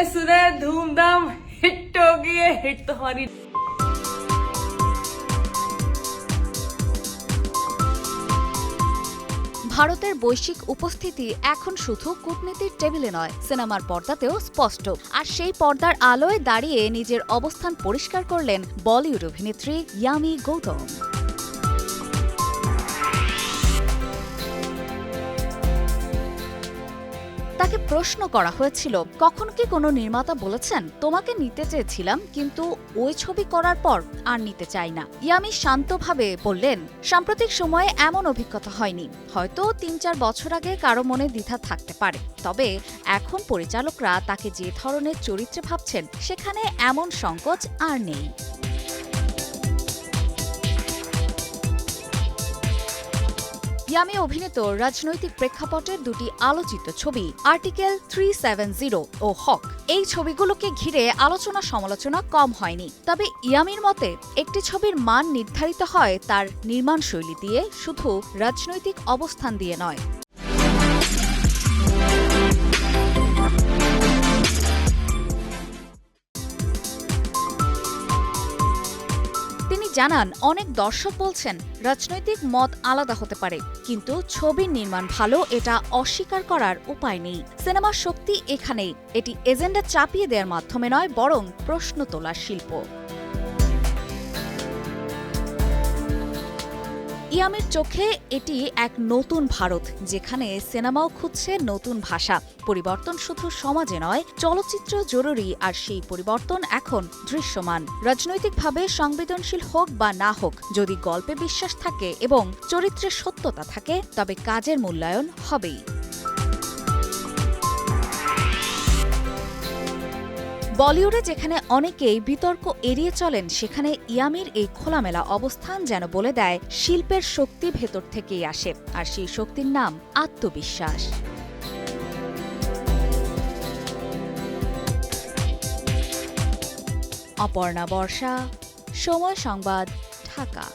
सुने धूमधाम हिट होगी है हिट तुम्हारी। ভারতের বৈশ্বিক উপস্থিতি এখন শুধু কূটনীতির টেবিলে নয়, সিনেমার পর্দাতেও স্পষ্ট। আর সেই পর্দার আলোয় দাঁড়িয়ে নিজের অবস্থান পরিষ্কার করলেন বলিউড অভিনেত্রী ইয়ামি গৌতম। তাকে প্রশ্ন করা হয়েছিল, কখন কি কোনো নির্মাতা বলেছেন তোমাকে নিতে চেয়েছিলাম কিন্তু ওই ছবি করার পর আর নিতে চাই না? ইয়ামি শান্তভাবে বললেন, সাম্প্রতিক সময়ে এমন অভিজ্ঞতা হয়নি। হয়তো ৩-৪ বছর আগে কারো মনে দ্বিধা থাকতে পারে, তবে এখন পরিচালকরা তাকে যে ধরনের চরিত্রে ভাবছেন সেখানে এমন সংকোচ আর নেই। ইয়ামি অভিনীত রাজনৈতিক প্রেক্ষাপটের দুটি আলোচিত ছবি আর্টিকেল 370 ও হক, এই ছবিগুলোকে ঘিরে আলোচনা সমালোচনা কম হয়নি। তবে ইয়ামির মতে একটি ছবির মান নির্ধারিত হয় তার নির্মাণশৈলী দিয়ে, শুধু রাজনৈতিক অবস্থান দিয়ে নয়। তিনি জানান, অনেক দর্শক বলছেন রাজনৈতিক মত আলাদা হতে পারে, কিন্তু ছবির নির্মাণ ভালো এটা অস্বীকার করার উপায় নেই। সিনেমার শক্তি এখানেই, এটি এজেন্ডা চাপিয়ে দেওয়ার মাধ্যমে নয়, বরং প্রশ্ন তোলার শিল্প। ইয়ামির চোখে এটি এক নতুন ভারত, যেখানে সিনেমাও খুঁজছে নতুন ভাষা। পরিবর্তন শুধু সমাজে নয়, চলচ্চিত্র জরুরি, আর সেই পরিবর্তন এখন দৃশ্যমান। রাজনৈতিকভাবে সংবেদনশীল হোক বা না হোক, যদি গল্পে বিশ্বাস থাকে এবং চরিত্রে সত্যতা থাকে, তবে কাজের মূল্যায়ন হবেই। বলিউডে যেখানে অনেকেই বিতর্ক এড়িয়ে চলেন, সেখানে ইয়ামির এই খোলামেলা অবস্থান যেন বলে দেয় শিল্পের শক্তি ভেতর থেকেই আসে, আর সেই শক্তির নাম আত্মবিশ্বাস। অপর্ণা বর্ষা, সময় সংবাদ, ঢাকা।